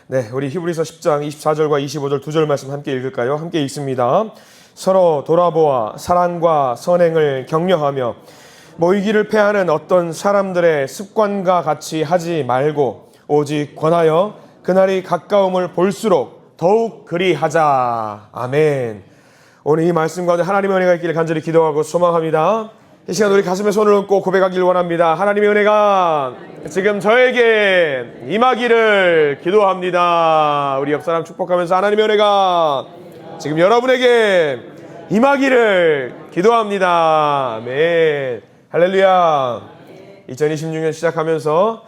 네, 우리 히브리서 10장 24절과 25절 두 절 말씀 함께 읽을까요? 함께 읽습니다. 서로 돌아보아 사랑과 선행을 격려하며 모이기를 패하는 어떤 사람들의 습관과 같이 하지 말고 오직 권하여 그날이 가까움을 볼수록 더욱 그리하자. 아멘. 오늘 이 말씀 가운데 하나님의 은혜가 있기를 간절히 기도하고 소망합니다. 이 시간 우리 가슴에 손을 얹고 고백하길 원합니다. 하나님의 은혜가 지금 저에게 임하기를 기도합니다. 우리 옆사람 축복하면서 하나님의 은혜가 지금 여러분에게 임하기를 기도합니다. 아멘. 할렐루야. 2026년 시작하면서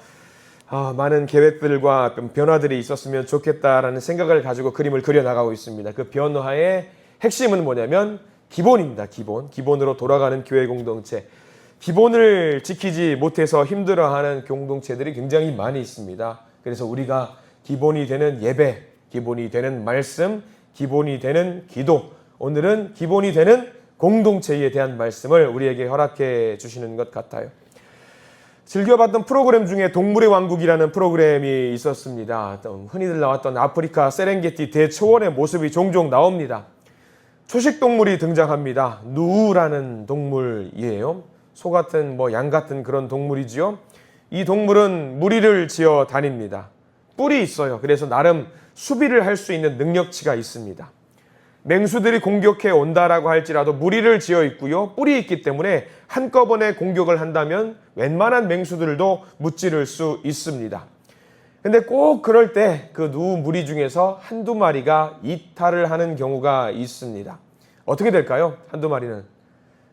많은 계획들과 변화들이 있었으면 좋겠다라는 생각을 가지고 그림을 그려나가고 있습니다. 그 변화의 핵심은 뭐냐면 기본입니다. 기본으로 돌아가는 교회 공동체. 기본을 지키지 못해서 힘들어하는 공동체들이 굉장히 많이 있습니다. 그래서 우리가 기본이 되는 예배, 기본이 되는 말씀, 기본이 되는 기도, 오늘은 기본이 되는 공동체에 대한 말씀을 우리에게 허락해 주시는 것 같아요. 즐겨봤던 프로그램 중에 동물의 왕국이라는 프로그램이 있었습니다. 흔히들 나왔던 아프리카 세렝게티 대초원의 모습이 종종 나옵니다. 초식동물이 등장합니다. 누우라는 동물이에요. 소 같은 양 같은 그런 동물이지요. 이 동물은 무리를 지어 다닙니다. 뿔이 있어요. 그래서 나름 수비를 할 수 있는 능력치가 있습니다. 맹수들이 공격해 온다라고 할지라도 무리를 지어 있고요. 뿔이 있기 때문에 한꺼번에 공격을 한다면 웬만한 맹수들도 무찌를 수 있습니다. 근데 꼭 그럴 때 그 누우 무리 중에서 한두 마리가 이탈을 하는 경우가 있습니다. 어떻게 될까요? 한두 마리는.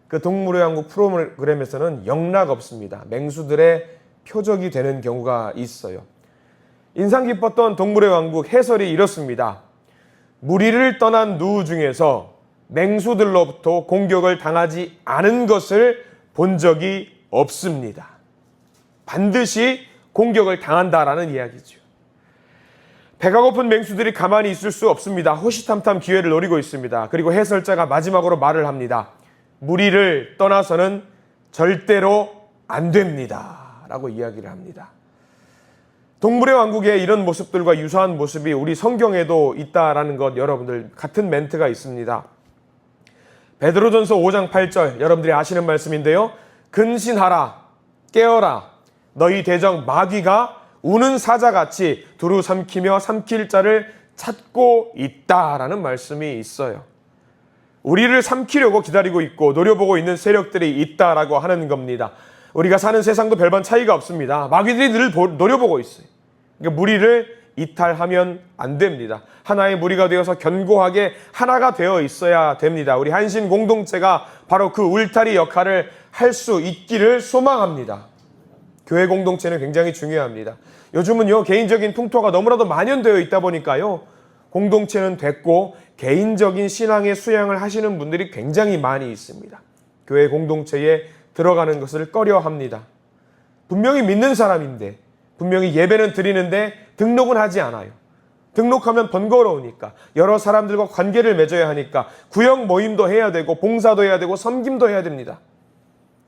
그 동물의 왕국 프로그램에서는 영락 없습니다. 맹수들의 표적이 되는 경우가 있어요. 인상 깊었던 동물의 왕국 해설이 이렇습니다. 무리를 떠난 누우 중에서 맹수들로부터 공격을 당하지 않은 것을 본 적이 없습니다. 반드시 공격을 당한다라는 이야기죠. 배가 고픈 맹수들이 가만히 있을 수 없습니다. 호시탐탐 기회를 노리고 있습니다. 그리고 해설자가 마지막으로 말을 합니다. 무리를 떠나서는 절대로 안 됩니다. 라고 이야기를 합니다. 동물의 왕국의 이런 모습들과 유사한 모습이 우리 성경에도 있다라는 것 여러분들 같은 멘트가 있습니다. 베드로전서 5장 8절 여러분들이 아시는 말씀인데요. 근신하라 깨어라 너희 대적 마귀가 우는 사자같이 두루 삼키며 삼킬 자를 찾고 있다라는 말씀이 있어요. 우리를 삼키려고 기다리고 있고 노려보고 있는 세력들이 있다라고 하는 겁니다. 우리가 사는 세상도 별반 차이가 없습니다. 마귀들이 늘 노려보고 있어요. 그러니까 무리를 이탈하면 안 됩니다. 하나의 무리가 되어서 견고하게 하나가 되어 있어야 됩니다. 우리 한신 공동체가 바로 그 울타리 역할을 할 수 있기를 소망합니다. 교회 공동체는 굉장히 중요합니다. 요즘은요, 개인적인 풍토가 너무나도 만연되어 있다 보니까요, 공동체는 됐고 개인적인 신앙의 수양을 하시는 분들이 굉장히 많이 있습니다. 교회 공동체에 들어가는 것을 꺼려합니다. 분명히 믿는 사람인데 분명히 예배는 드리는데 등록은 하지 않아요. 등록하면 번거로우니까 여러 사람들과 관계를 맺어야 하니까 구역 모임도 해야 되고 봉사도 해야 되고 섬김도 해야 됩니다.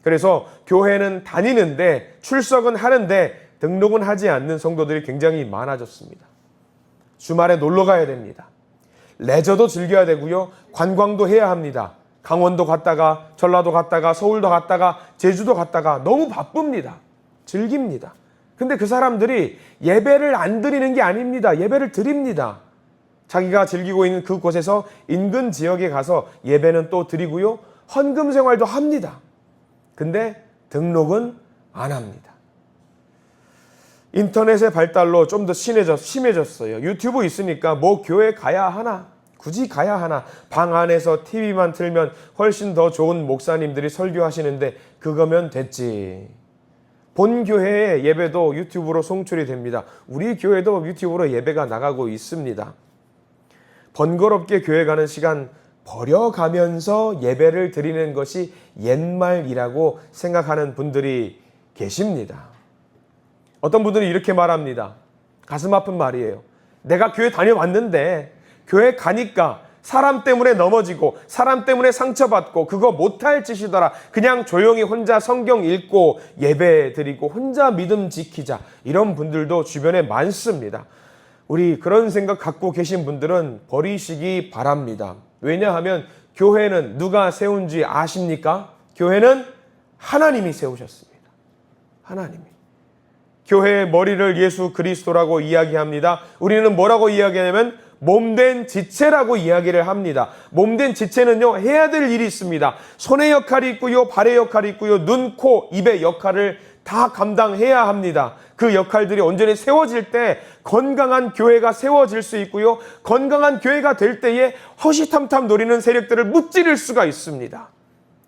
그래서 교회는 다니는데 출석은 하는데 등록은 하지 않는 성도들이 굉장히 많아졌습니다. 주말에 놀러 가야 됩니다. 레저도 즐겨야 되고요. 관광도 해야 합니다. 강원도 갔다가 전라도 갔다가 서울도 갔다가 제주도 갔다가 너무 바쁩니다. 즐깁니다. 근데 그 사람들이 예배를 안 드리는 게 아닙니다. 예배를 드립니다. 자기가 즐기고 있는 그곳에서 인근 지역에 가서 예배는 또 드리고요. 헌금 생활도 합니다. 근데 등록은 안 합니다. 인터넷의 발달로 좀 더 심해졌어요. 유튜브 있으니까 뭐 교회 가야 하나? 굳이 가야 하나? 방 안에서 TV만 틀면 훨씬 더 좋은 목사님들이 설교하시는데 그거면 됐지. 본 교회의 예배도 유튜브로 송출이 됩니다. 우리 교회도 유튜브로 예배가 나가고 있습니다. 번거롭게 교회 가는 시간 버려가면서 예배를 드리는 것이 옛말이라고 생각하는 분들이 계십니다. 어떤 분들은 이렇게 말합니다. 가슴 아픈 말이에요. 내가 교회 다녀왔는데 교회 가니까 사람 때문에 넘어지고 사람 때문에 상처받고 그거 못할 짓이더라. 그냥 조용히 혼자 성경 읽고 예배 드리고 혼자 믿음 지키자. 이런 분들도 주변에 많습니다. 우리 그런 생각 갖고 계신 분들은 버리시기 바랍니다. 왜냐하면 교회는 누가 세운지 아십니까? 교회는 하나님이 세우셨습니다. 하나님이. 교회의 머리를 예수 그리스도라고 이야기합니다. 우리는 뭐라고 이야기하냐면 몸된 지체라고 이야기를 합니다. 몸된 지체는요, 해야 될 일이 있습니다. 손의 역할이 있고요, 발의 역할이 있고요, 눈, 코, 입의 역할을 다 감당해야 합니다. 그 역할들이 온전히 세워질 때 건강한 교회가 세워질 수 있고요, 건강한 교회가 될 때에 허시탐탐 노리는 세력들을 무찌를 수가 있습니다.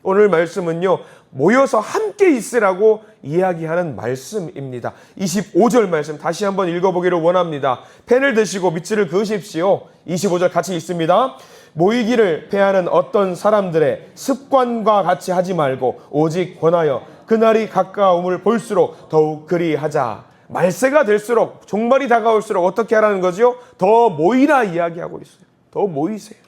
오늘 말씀은요, 모여서 함께 있으라고 이야기하는 말씀입니다. 25절 말씀 다시 한번 읽어보기를 원합니다. 펜을 드시고 밑줄을 그으십시오. 25절 같이 읽습니다. 모이기를 패하는 어떤 사람들의 습관과 같이 하지 말고 오직 권하여 그날이 가까움을 볼수록 더욱 그리하자. 말세가 될수록, 종말이 다가올수록 어떻게 하라는 거죠? 더 모이라 이야기하고 있어요. 더 모이세요.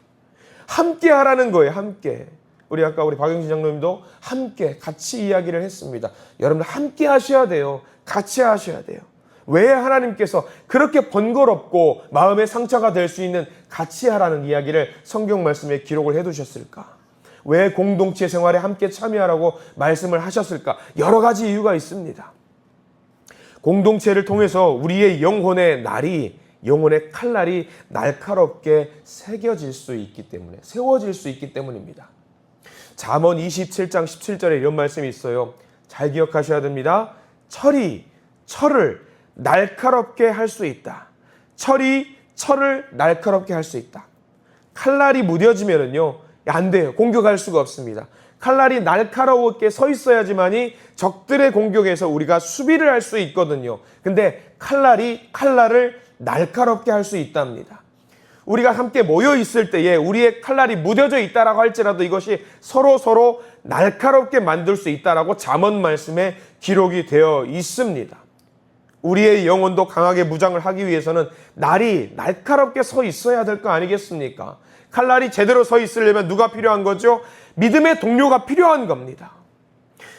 함께 하라는 거예요. 함께. 아까 우리 박영진 장로님도 함께 같이 이야기를 했습니다. 여러분들 함께 하셔야 돼요. 같이 하셔야 돼요. 왜 하나님께서 그렇게 번거롭고 마음의 상처가 될 수 있는 같이 하라는 이야기를 성경 말씀에 기록을 해두셨을까? 왜 공동체 생활에 함께 참여하라고 말씀을 하셨을까? 여러 가지 이유가 있습니다. 공동체를 통해서 우리의 영혼의 칼날이 날카롭게 새겨질 수 있기 때문에, 세워질 수 있기 때문입니다. 잠언 27장 17절에 이런 말씀이 있어요. 잘 기억하셔야 됩니다. 철을 날카롭게 할 수 있다. 철을 날카롭게 할 수 있다. 칼날이 무뎌지면은요, 안 돼요. 공격할 수가 없습니다. 칼날이 날카롭게 서 있어야지만이 적들의 공격에서 우리가 수비를 할 수 있거든요. 근데 칼날을 날카롭게 할 수 있답니다. 우리가 함께 모여 있을 때에 우리의 칼날이 무뎌져 있다라고 할지라도 이것이 서로 날카롭게 만들 수 있다라고 잠언 말씀에 기록이 되어 있습니다. 우리의 영혼도 강하게 무장을 하기 위해서는 날이 날카롭게 서 있어야 될 거 아니겠습니까? 칼날이 제대로 서 있으려면 누가 필요한 거죠? 믿음의 동료가 필요한 겁니다.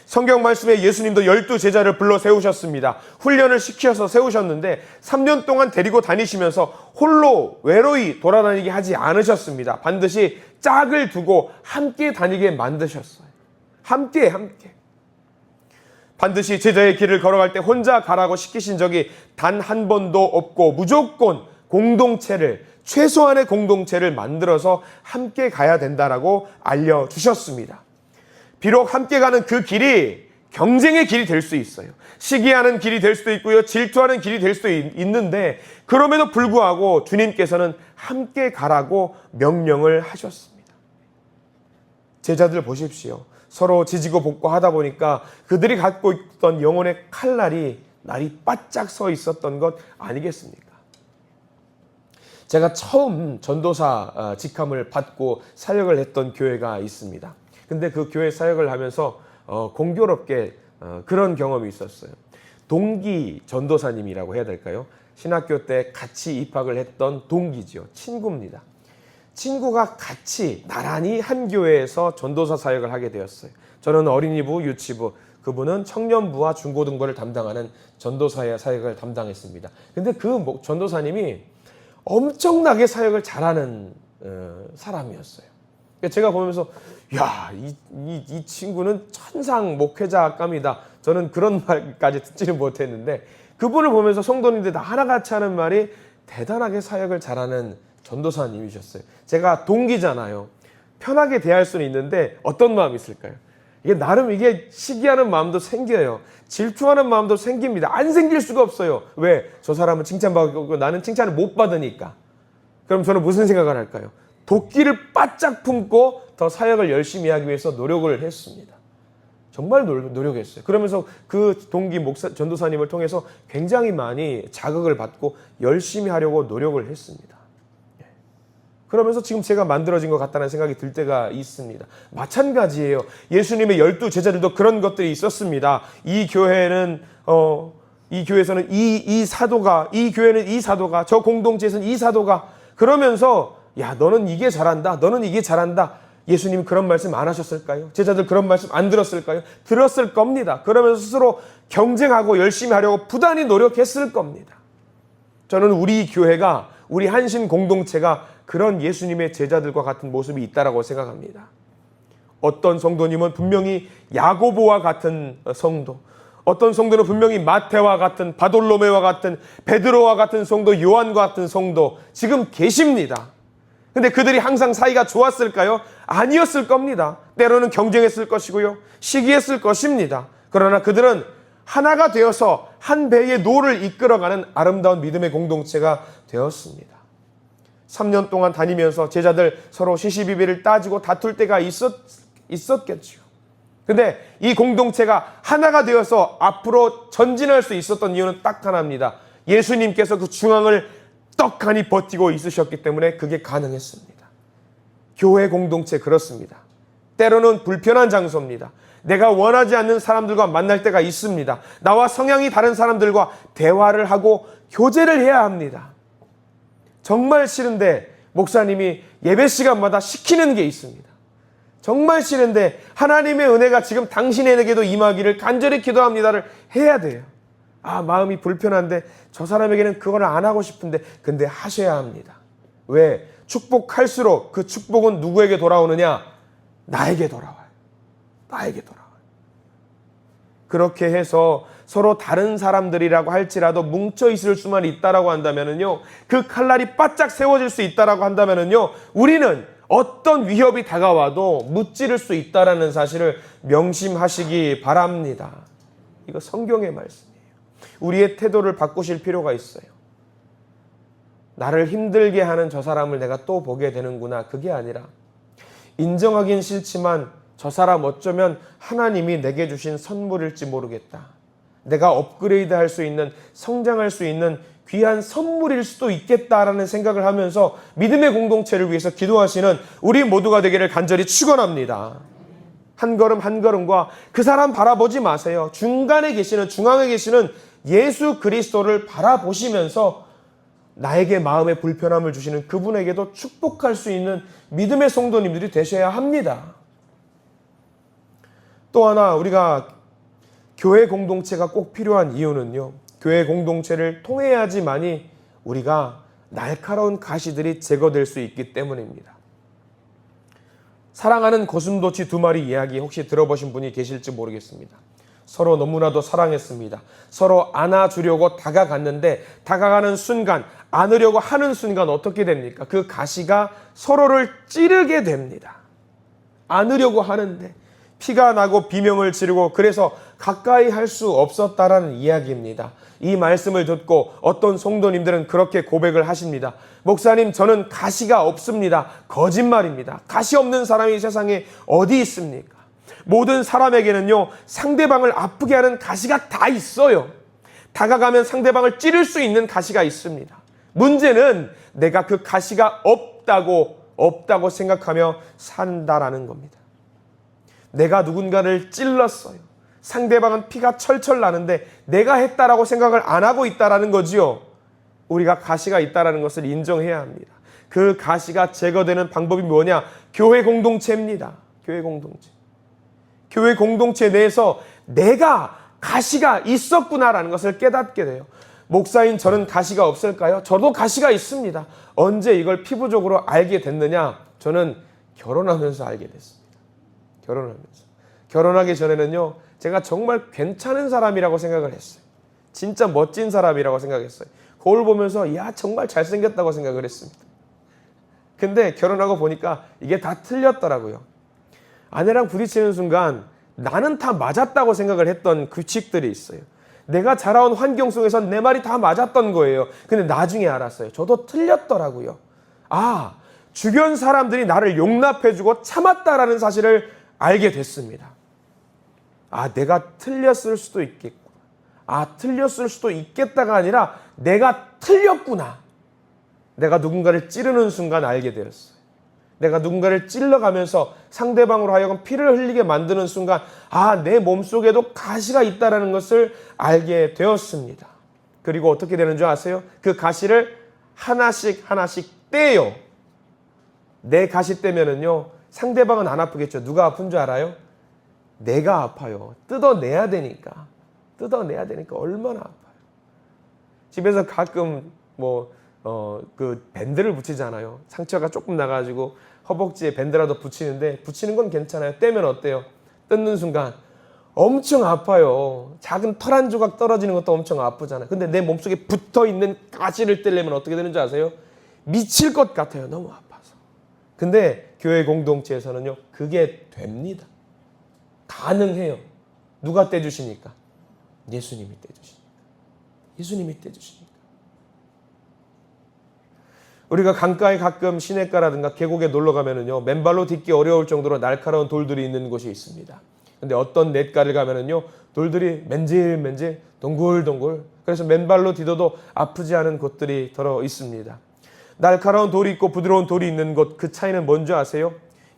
성경 말씀에 예수님도 12제자를 불러 세우셨습니다. 훈련을 시켜서 세우셨는데 3년 동안 데리고 다니시면서 홀로 외로이 돌아다니게 하지 않으셨습니다. 반드시 짝을 두고 함께 다니게 만드셨어요. 함께. 반드시 제자의 길을 걸어갈 때 혼자 가라고 시키신 적이 단 한 번도 없고 무조건 최소한의 공동체를 만들어서 함께 가야 된다라고 알려주셨습니다. 비록 함께 가는 그 길이 경쟁의 길이 될 수 있어요. 시기하는 길이 될 수도 있고요. 질투하는 길이 될 수도 있는데 그럼에도 불구하고 주님께서는 함께 가라고 명령을 하셨습니다. 제자들 보십시오. 서로 지지고 볶고 하다 보니까 그들이 갖고 있던 영혼의 칼날이 바짝 서 있었던 것 아니겠습니까? 제가 처음 전도사 직함을 받고 사역을 했던 교회가 있습니다. 근데 그 교회 사역을 하면서 공교롭게 그런 경험이 있었어요. 동기 전도사님이라고 해야 될까요? 신학교 때 같이 입학을 했던 동기지요. 친구입니다. 친구가 같이 나란히 한 교회에서 전도사 사역을 하게 되었어요. 저는 어린이부, 유치부, 그분은 청년부와 중고등부를 담당하는 전도사의 사역을 담당했습니다. 근데 그 전도사님이 엄청나게 사역을 잘하는 사람이었어요. 제가 보면서 이 친구는 천상 목회자감이다. 저는 그런 말까지 듣지는 못했는데 그분을 보면서 성도님들 다 하나같이 하는 말이 대단하게 사역을 잘하는 전도사님이셨어요. 제가 동기잖아요. 편하게 대할 수는 있는데 어떤 마음이 있을까요? 이게 시기하는 마음도 생겨요. 질투하는 마음도 생깁니다. 안 생길 수가 없어요. 왜? 저 사람은 칭찬받고 나는 칭찬을 못 받으니까. 그럼 저는 무슨 생각을 할까요? 도끼를 바짝 품고 더 사역을 열심히 하기 위해서 노력을 했습니다. 정말 노력했어요. 그러면서 그 동기 전도사님을 통해서 굉장히 많이 자극을 받고 열심히 하려고 노력을 했습니다. 그러면서 지금 제가 만들어진 것 같다는 생각이 들 때가 있습니다. 마찬가지예요. 예수님의 12제자들도 그런 것들이 있었습니다. 이 교회에서는 이 사도가, 이 교회는 이 사도가, 저 공동체에서는 이 사도가, 그러면서 너는 이게 잘한다, 너는 이게 잘한다. 예수님 그런 말씀 안 하셨을까요? 제자들 그런 말씀 안 들었을까요? 들었을 겁니다. 그러면서 스스로 경쟁하고 열심히 하려고 부단히 노력했을 겁니다. 저는 우리 교회가, 우리 한신 공동체가 그런 예수님의 제자들과 같은 모습이 있다라고 생각합니다. 어떤 성도님은 분명히 야고보와 같은 성도, 어떤 성도는 분명히 마태와 같은, 바돌로메와 같은, 베드로와 같은 성도, 요한과 같은 성도 지금 계십니다. 근데 그들이 항상 사이가 좋았을까요? 아니었을 겁니다. 때로는 경쟁했을 것이고요, 시기했을 것입니다. 그러나 그들은 하나가 되어서 한 배의 노를 이끌어가는 아름다운 믿음의 공동체가 되었습니다. 3년 동안 다니면서 제자들 서로 시시비비를 따지고 다툴 때가 있었겠죠. 근데 이 공동체가 하나가 되어서 앞으로 전진할 수 있었던 이유는 딱 하나입니다. 예수님께서 그 중앙을 떡하니 버티고 있으셨기 때문에 그게 가능했습니다. 교회 공동체 그렇습니다. 때로는 불편한 장소입니다. 내가 원하지 않는 사람들과 만날 때가 있습니다. 나와 성향이 다른 사람들과 대화를 하고 교제를 해야 합니다. 정말 싫은데 목사님이 예배 시간마다 시키는 게 있습니다. 정말 싫은데 하나님의 은혜가 지금 당신에게도 임하기를 간절히 기도합니다를 해야 돼요. 아, 마음이 불편한데 저 사람에게는 그걸 안 하고 싶은데, 근데 하셔야 합니다. 왜? 축복할수록 그 축복은 누구에게 돌아오느냐? 나에게 돌아와요. 나에게 돌아와요. 그렇게 해서 서로 다른 사람들이라고 할지라도 뭉쳐 있을 수만 있다라고 한다면은요, 그 칼날이 바짝 세워질 수 있다라고 한다면은요, 우리는 어떤 위협이 다가와도 무찌를 수 있다라는 사실을 명심하시기 바랍니다. 이거 성경의 말씀이에요. 우리의 태도를 바꾸실 필요가 있어요. 나를 힘들게 하는 저 사람을 내가 또 보게 되는구나. 그게 아니라 인정하긴 싫지만 저 사람 어쩌면 하나님이 내게 주신 선물일지 모르겠다. 내가 업그레이드 할 수 있는, 성장할 수 있는 귀한 선물일 수도 있겠다라는 생각을 하면서 믿음의 공동체를 위해서 기도하시는 우리 모두가 되기를 간절히 축원합니다. 한 걸음 한 걸음과 그 사람 바라보지 마세요. 중간에 계시는, 중앙에 계시는 예수 그리스도를 바라보시면서 나에게 마음의 불편함을 주시는 그분에게도 축복할 수 있는 믿음의 성도님들이 되셔야 합니다. 또 하나 우리가 교회 공동체가 꼭 필요한 이유는요, 교회 공동체를 통해야지만이 우리가 날카로운 가시들이 제거될 수 있기 때문입니다. 사랑하는 고슴도치 두 마리 이야기 혹시 들어보신 분이 계실지 모르겠습니다. 서로 너무나도 사랑했습니다. 서로 안아주려고 다가갔는데 다가가는 순간, 안으려고 하는 순간 어떻게 됩니까? 그 가시가 서로를 찌르게 됩니다. 안으려고 하는데 피가 나고 비명을 지르고 그래서 가까이 할 수 없었다라는 이야기입니다. 이 말씀을 듣고 어떤 성도님들은 그렇게 고백을 하십니다. 목사님, 저는 가시가 없습니다. 거짓말입니다. 가시 없는 사람이 세상에 어디 있습니까? 모든 사람에게는요, 상대방을 아프게 하는 가시가 다 있어요. 다가가면 상대방을 찌를 수 있는 가시가 있습니다. 문제는 내가 그 가시가 없다고 생각하며 산다라는 겁니다. 내가 누군가를 찔렀어요. 상대방은 피가 철철 나는데 내가 했다라고 생각을 안 하고 있다라는 거지요. 우리가 가시가 있다라는 것을 인정해야 합니다. 그 가시가 제거되는 방법이 뭐냐? 교회 공동체입니다. 교회 공동체. 교회 공동체 내에서 내가 가시가 있었구나라는 것을 깨닫게 돼요. 목사인 저는 가시가 없을까요? 저도 가시가 있습니다. 언제 이걸 피부적으로 알게 됐느냐? 저는 결혼하면서 알게 됐습니다. 결혼하기 전에는요, 제가 정말 괜찮은 사람이라고 생각을 했어요. 진짜 멋진 사람이라고 생각했어요. 거울 보면서 야, 정말 잘생겼다고 생각을 했습니다. 근데 결혼하고 보니까 이게 다 틀렸더라고요. 아내랑 부딪히는 순간 나는 다 맞았다고 생각을 했던 규칙들이 있어요. 내가 자라온 환경 속에서 내 말이 다 맞았던 거예요. 근데 나중에 알았어요. 저도 틀렸더라고요. 아, 주변 사람들이 나를 용납해주고 참았다라는 사실을 알게 됐습니다. 아, 내가 틀렸을 수도 있겠구나. 아, 틀렸을 수도 있겠다가 아니라 내가 틀렸구나. 내가 누군가를 찌르는 순간 알게 되었어요. 내가 누군가를 찔러가면서 상대방으로 하여금 피를 흘리게 만드는 순간, 아, 내 몸속에도 가시가 있다는 것을 알게 되었습니다. 그리고 어떻게 되는 줄 아세요? 그 가시를 하나씩 떼요. 내 가시 떼면은요, 상대방은 안 아프겠죠. 누가 아픈 줄 알아요? 내가 아파요. 뜯어내야 되니까 얼마나 아파요. 집에서 가끔 그 밴드를 붙이잖아요. 상처가 조금 나가지고 허벅지에 밴드라도 붙이는데 붙이는 건 괜찮아요. 떼면 어때요? 뜯는 순간 엄청 아파요. 작은 털 한 조각 떨어지는 것도 엄청 아프잖아요. 근데 내 몸속에 붙어있는 가시를 떼려면 어떻게 되는지 아세요? 미칠 것 같아요. 너무 아파서. 근데 교회 공동체에서는요, 그게 됩니다. 가능해요. 누가 떼주시니까? 예수님이 떼주시니까. 예수님이 떼주시니까. 우리가 강가에 가끔 시냇가라든가 계곡에 놀러 가면은요, 맨발로 딛기 어려울 정도로 날카로운 돌들이 있는 곳이 있습니다. 근데 어떤 냇가를 가면은요, 돌들이 맨질맨질 동글동글, 그래서 맨발로 디뎌도 아프지 않은 곳들이 들어 있습니다. 날카로운 돌이 있고 부드러운 돌이 있는 곳, 그 차이는 뭔지 아세요?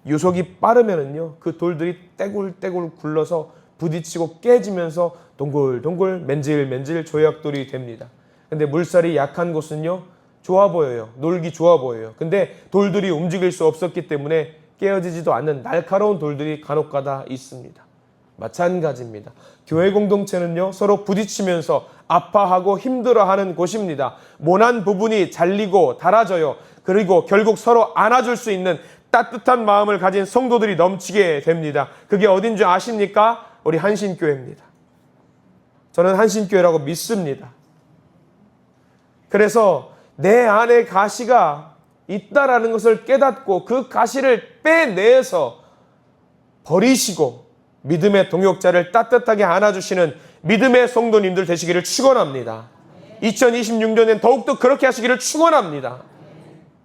유속이 빠르면은요, 그 돌들이 떼굴떼굴 굴러서 부딪히고 깨지면서 동글동글 맨질맨질 조약돌이 됩니다. 근데 물살이 약한 곳은요, 좋아 보여요. 놀기 좋아 보여요. 근데 돌들이 움직일 수 없었기 때문에 깨어지지도 않는 날카로운 돌들이 간혹가다 있습니다. 마찬가지입니다. 교회 공동체는요, 서로 부딪히면서 아파하고 힘들어하는 곳입니다. 모난 부분이 잘리고 닳아져요. 그리고 결국 서로 안아줄 수 있는 따뜻한 마음을 가진 성도들이 넘치게 됩니다. 그게 어딘 줄 아십니까? 우리 한신교회입니다. 저는 한신교회라고 믿습니다. 그래서 내 안에 가시가 있다라는 것을 깨닫고 그 가시를 빼내서 버리시고 믿음의 동역자를 따뜻하게 안아주시는 믿음의 성도님들 되시기를 축원합니다. 2026년엔 더욱더 그렇게 하시기를 축원합니다.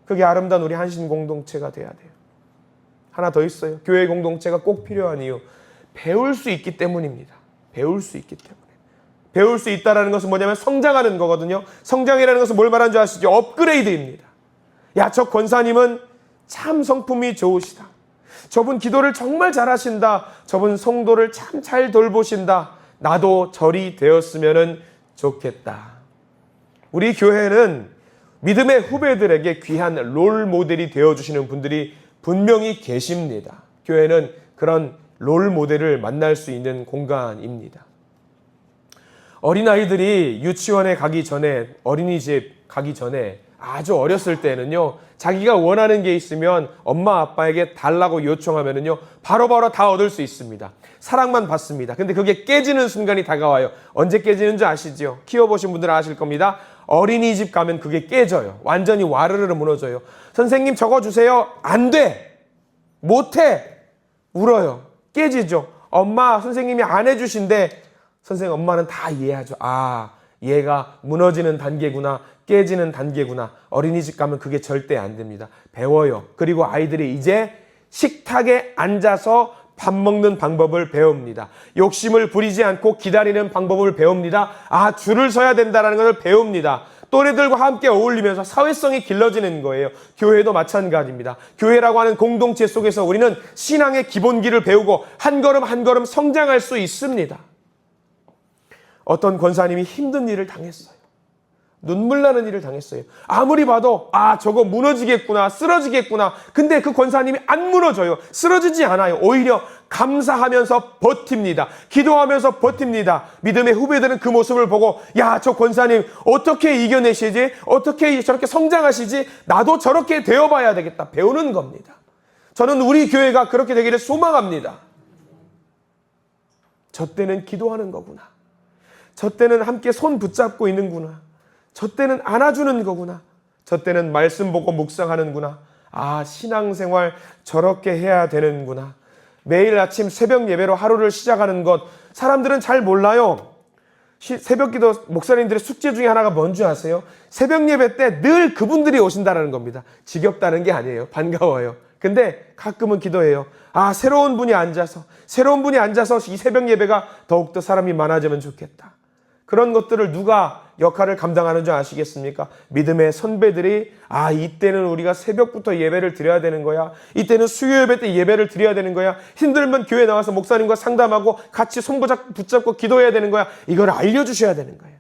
그게 아름다운 우리 한신 공동체가 돼야 돼요. 하나 더 있어요. 교회 공동체가 꼭 필요한 이유, 배울 수 있기 때문입니다. 배울 수 있기 때문에. 배울 수 있다는 것은 뭐냐면 성장하는 거거든요. 성장이라는 것은 뭘 말하는 줄 아시죠? 업그레이드입니다. 야, 저 권사님은 참 성품이 좋으시다. 저분 기도를 정말 잘하신다. 저분 성도를 참 잘 돌보신다. 나도 절이 되었으면 좋겠다. 우리 교회는 믿음의 후배들에게 귀한 롤 모델이 되어주시는 분들이 분명히 계십니다. 교회는 그런 롤 모델을 만날 수 있는 공간입니다. 어린아이들이 유치원에 가기 전에, 어린이집 가기 전에 아주 어렸을 때는요, 자기가 원하는 게 있으면 엄마 아빠에게 달라고 요청하면은요, 바로바로 다 얻을 수 있습니다. 사랑만 받습니다. 근데 그게 깨지는 순간이 다가와요. 언제 깨지는 줄 아시죠? 키워보신 분들은 아실 겁니다. 어린이집 가면 그게 깨져요. 완전히 와르르 무너져요. 선생님 적어주세요. 안 돼. 못해. 울어요. 깨지죠. 엄마, 선생님이 안 해주신대. 선생님, 엄마는 다 이해하죠. 아, 얘가 무너지는 단계구나. 깨지는 단계구나. 어린이집 가면 그게 절대 안 됩니다. 배워요. 그리고 아이들이 이제 식탁에 앉아서 밥 먹는 방법을 배웁니다. 욕심을 부리지 않고 기다리는 방법을 배웁니다. 아, 줄을 서야 된다는 것을 배웁니다. 또래들과 함께 어울리면서 사회성이 길러지는 거예요. 교회도 마찬가지입니다. 교회라고 하는 공동체 속에서 우리는 신앙의 기본기를 배우고 한 걸음 한 걸음 성장할 수 있습니다. 어떤 권사님이 힘든 일을 당했어요. 눈물 나는 일을 당했어요. 아무리 봐도 아, 저거 무너지겠구나, 쓰러지겠구나. 근데 그 권사님이 안 무너져요. 쓰러지지 않아요. 오히려 감사하면서 버팁니다. 기도하면서 버팁니다. 믿음의 후배들은 그 모습을 보고 야, 저 권사님 어떻게 이겨내시지? 어떻게 저렇게 성장하시지? 나도 저렇게 되어봐야 되겠다. 배우는 겁니다. 저는 우리 교회가 그렇게 되기를 소망합니다. 저 때는 기도하는 거구나. 저 때는 함께 손 붙잡고 있는구나. 저 때는 안아주는 거구나. 저 때는 말씀 보고 묵상하는구나. 아, 신앙생활 저렇게 해야 되는구나. 매일 아침 새벽 예배로 하루를 시작하는 것, 사람들은 잘 몰라요. 새벽기도 목사님들의 숙제 중에 하나가 뭔지 아세요? 새벽 예배 때 늘 그분들이 오신다는 겁니다. 지겹다는 게 아니에요. 반가워요. 근데 가끔은 기도해요. 아, 새로운 분이 앉아서 이 새벽 예배가 더욱더 사람이 많아지면 좋겠다. 그런 것들을 누가 역할을 감당하는 줄 아시겠습니까? 믿음의 선배들이 아, 이때는 우리가 새벽부터 예배를 드려야 되는 거야. 이때는 수요 예배 때 예배를 드려야 되는 거야. 힘들면 교회 나와서 목사님과 상담하고 같이 손 붙잡고 기도해야 되는 거야. 이걸 알려주셔야 되는 거예요.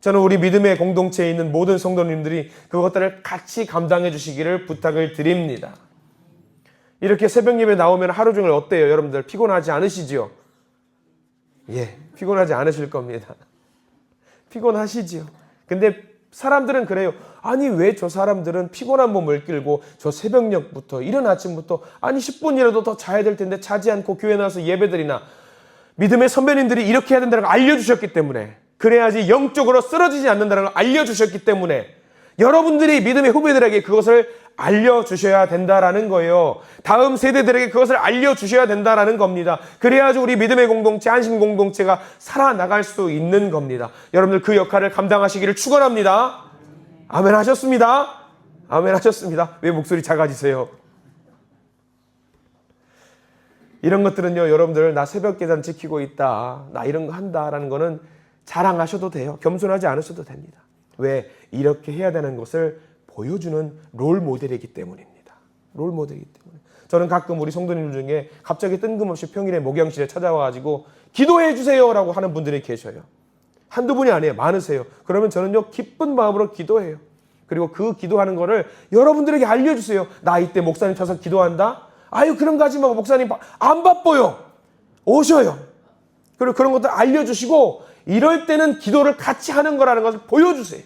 저는 우리 믿음의 공동체에 있는 모든 성도님들이 그것들을 같이 감당해 주시기를 부탁을 드립니다. 이렇게 새벽 예배 나오면 하루 종일 어때요? 여러분들 피곤하지 않으시지요? 예, 피곤하지 않으실 겁니다. 피곤하시지요. 근데 사람들은 그래요. 아니 왜 저 사람들은 피곤한 몸을 끌고 저 새벽녘부터 이른 아침부터 아니 10분이라도 더 자야 될 텐데 자지 않고 교회 나와서 예배드리나. 믿음의 선배님들이 이렇게 해야 된다는 걸 알려주셨기 때문에, 그래야지 영적으로 쓰러지지 않는다는 걸 알려주셨기 때문에 여러분들이 믿음의 후배들에게 그것을 알려주셔야 된다라는 거예요. 다음 세대들에게 그것을 알려주셔야 된다라는 겁니다. 그래야지 우리 믿음의 공동체, 한신 공동체가 살아나갈 수 있는 겁니다. 여러분들 그 역할을 감당하시기를 축원합니다. 아멘 하셨습니다. 아멘 하셨습니다. 왜 목소리 작아지세요? 이런 것들은요, 여러분들 나 새벽 계단 지키고 있다, 나 이런 거 한다라는 거는 자랑하셔도 돼요. 겸손하지 않으셔도 됩니다. 왜? 이렇게 해야 되는 것을 보여주는 롤 모델이기 때문입니다. 롤 모델이기 때문에. 저는 가끔 우리 성도님들 중에 갑자기 뜬금없이 평일에 목양실에 찾아와가지고 기도해 주세요라고 하는 분들이 계셔요. 한두 분이 아니에요. 많으세요. 그러면 저는요, 기쁜 마음으로 기도해요. 그리고 그 기도하는 거를 여러분들에게 알려주세요. 나 이때 목사님 쳐서 기도한다? 아유, 그런 거 하지 마. 목사님 안 바빠요. 오셔요. 그리고 그런 것들 알려주시고, 이럴 때는 기도를 같이 하는 거라는 것을 보여주세요.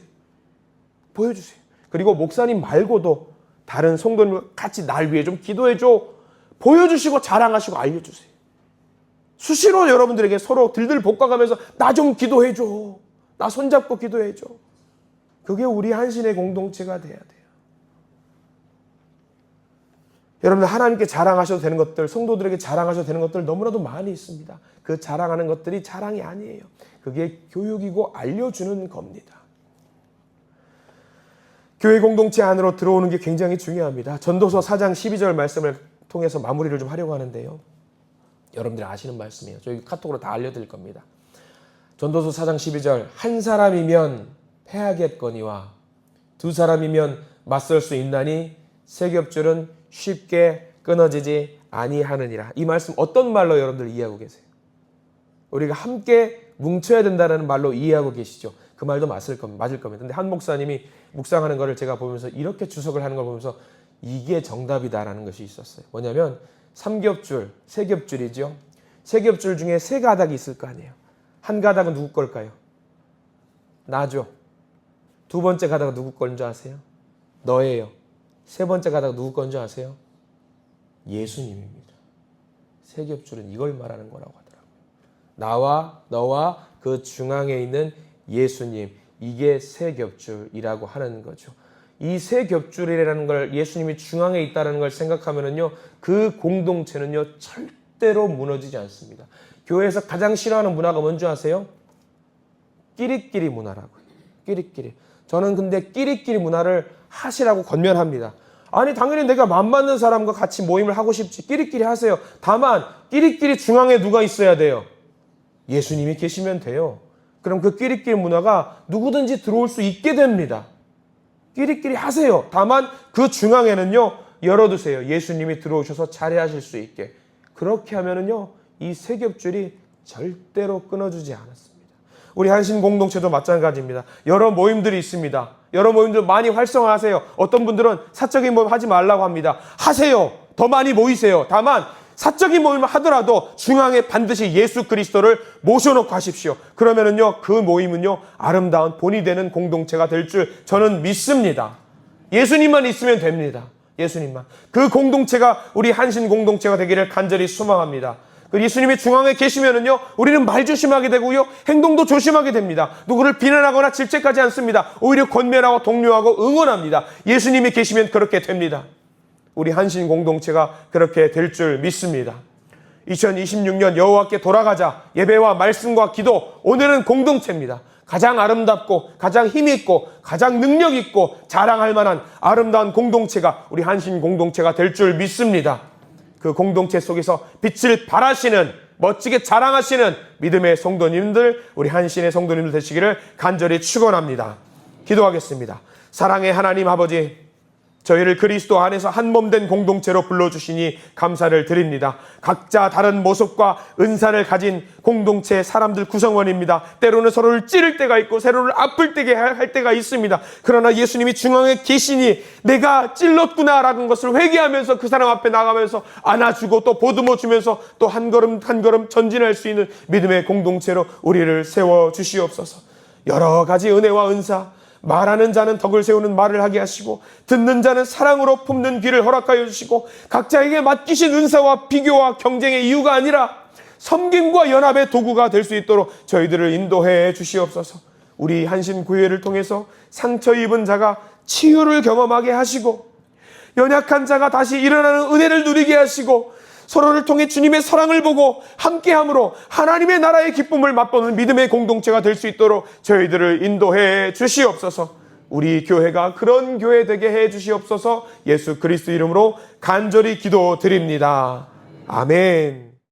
보여주세요. 그리고 목사님 말고도 다른 성도님과 같이 날 위해 좀 기도해줘. 보여주시고 자랑하시고 알려주세요. 수시로 여러분들에게 서로 들들 볶아가면서 나 좀 기도해줘. 나 손잡고 기도해줘. 그게 우리 한신의 공동체가 돼야 돼요. 여러분들 하나님께 자랑하셔도 되는 것들, 성도들에게 자랑하셔도 되는 것들 너무나도 많이 있습니다. 그 자랑하는 것들이 자랑이 아니에요. 그게 교육이고 알려주는 겁니다. 교회 공동체 안으로 들어오는 게 굉장히 중요합니다. 전도서 4장 12절 말씀을 통해서 마무리를 좀 하려고 하는데요. 여러분들이 아시는 말씀이에요. 저희 카톡으로 다 알려드릴 겁니다. 전도서 4장 12절, 한 사람이면 패하겠거니와 두 사람이면 맞설 수 있나니 세 겹줄은 쉽게 끊어지지 아니하느니라. 이 말씀 어떤 말로 여러분들 이해하고 계세요? 우리가 함께 뭉쳐야 된다는 말로 이해하고 계시죠? 그 말도 맞을 겁니다. 근데 한 목사님이 묵상하는 거를 제가 보면서 이렇게 주석을 하는 걸 보면서 이게 정답이다라는 것이 있었어요. 뭐냐면 3겹줄, 3겹줄이죠. 3겹줄 중에 3가닥이 있을 거 아니에요. 한 가닥은 누구 걸까요? 나죠. 두 번째 가닥은 누구 건 줄 아세요? 너예요. 세 번째 가닥은 누구 건 줄 아세요? 예수님입니다. 3겹줄은 이걸 말하는 거라고 하더라고요. 나와 너와 그 중앙에 있는 예수님, 이게 3겹줄이라고 하는 거죠. 이 3겹줄이라는 걸, 예수님이 중앙에 있다는 걸 생각하면은요, 그 공동체는요 절대로 무너지지 않습니다. 교회에서 가장 싫어하는 문화가 뭔지 아세요? 끼리끼리 문화라고요. 끼리끼리. 저는 근데 끼리끼리 문화를 하시라고 권면합니다. 아니 당연히 내가 맘맞는 사람과 같이 모임을 하고 싶지, 끼리끼리 하세요. 다만 끼리끼리 중앙에 누가 있어야 돼요? 예수님이 계시면 돼요. 그럼 그 끼리끼리 문화가 누구든지 들어올 수 있게 됩니다. 끼리끼리 하세요. 다만 그 중앙에는요 열어두세요. 예수님이 들어오셔서 자리하실 수 있게. 그렇게 하면은요 이 3겹줄이 절대로 끊어지지 않았습니다. 우리 한신 공동체도 마찬가지입니다. 여러 모임들이 있습니다. 여러 모임들 많이 활성화하세요. 어떤 분들은 사적인 모임 하지 말라고 합니다. 하세요. 더 많이 모이세요. 다만 사적인 모임을 하더라도 중앙에 반드시 예수 그리스도를 모셔놓고 하십시오. 그러면은요 그 모임은요 아름다운 본이 되는 공동체가 될 줄 저는 믿습니다. 예수님만 있으면 됩니다. 예수님만. 그 공동체가 우리 한신 공동체가 되기를 간절히 소망합니다. 그 예수님이 중앙에 계시면은요 우리는 말 조심하게 되고요 행동도 조심하게 됩니다. 누구를 비난하거나 질책하지 않습니다. 오히려 권면하고 독려하고 응원합니다. 예수님이 계시면 그렇게 됩니다. 우리 한신 공동체가 그렇게 될 줄 믿습니다. 2026년 여호와께 돌아가자. 예배와 말씀과 기도, 오늘은 공동체입니다. 가장 아름답고 가장 힘있고 가장 능력있고 자랑할 만한 아름다운 공동체가 우리 한신 공동체가 될 줄 믿습니다. 그 공동체 속에서 빛을 발하시는, 멋지게 자랑하시는 믿음의 성도님들, 우리 한신의 성도님들 되시기를 간절히 축원합니다. 기도하겠습니다. 사랑의 하나님 아버지, 저희를 그리스도 안에서 한 몸 된 공동체로 불러주시니 감사를 드립니다. 각자 다른 모습과 은사를 가진 공동체의 사람들 구성원입니다. 때로는 서로를 찌를 때가 있고 서로를 아플 때게 할 때가 있습니다. 그러나 예수님이 중앙에 계시니 내가 찔렀구나라는 것을 회개하면서 그 사람 앞에 나가면서 안아주고 또 보듬어 주면서 또 한 걸음 한 걸음 전진할 수 있는 믿음의 공동체로 우리를 세워주시옵소서. 여러 가지 은혜와 은사, 말하는 자는 덕을 세우는 말을 하게 하시고 듣는 자는 사랑으로 품는 귀를 허락하여 주시고 각자에게 맡기신 은사와 비교와 경쟁의 이유가 아니라 섬김과 연합의 도구가 될 수 있도록 저희들을 인도해 주시옵소서. 우리 한신교회를 통해서 상처 입은 자가 치유를 경험하게 하시고 연약한 자가 다시 일어나는 은혜를 누리게 하시고 서로를 통해 주님의 사랑을 보고 함께함으로 하나님의 나라의 기쁨을 맛보는 믿음의 공동체가 될 수 있도록 저희들을 인도해 주시옵소서. 우리 교회가 그런 교회 되게 해 주시옵소서. 예수 그리스도 이름으로 간절히 기도드립니다. 아멘.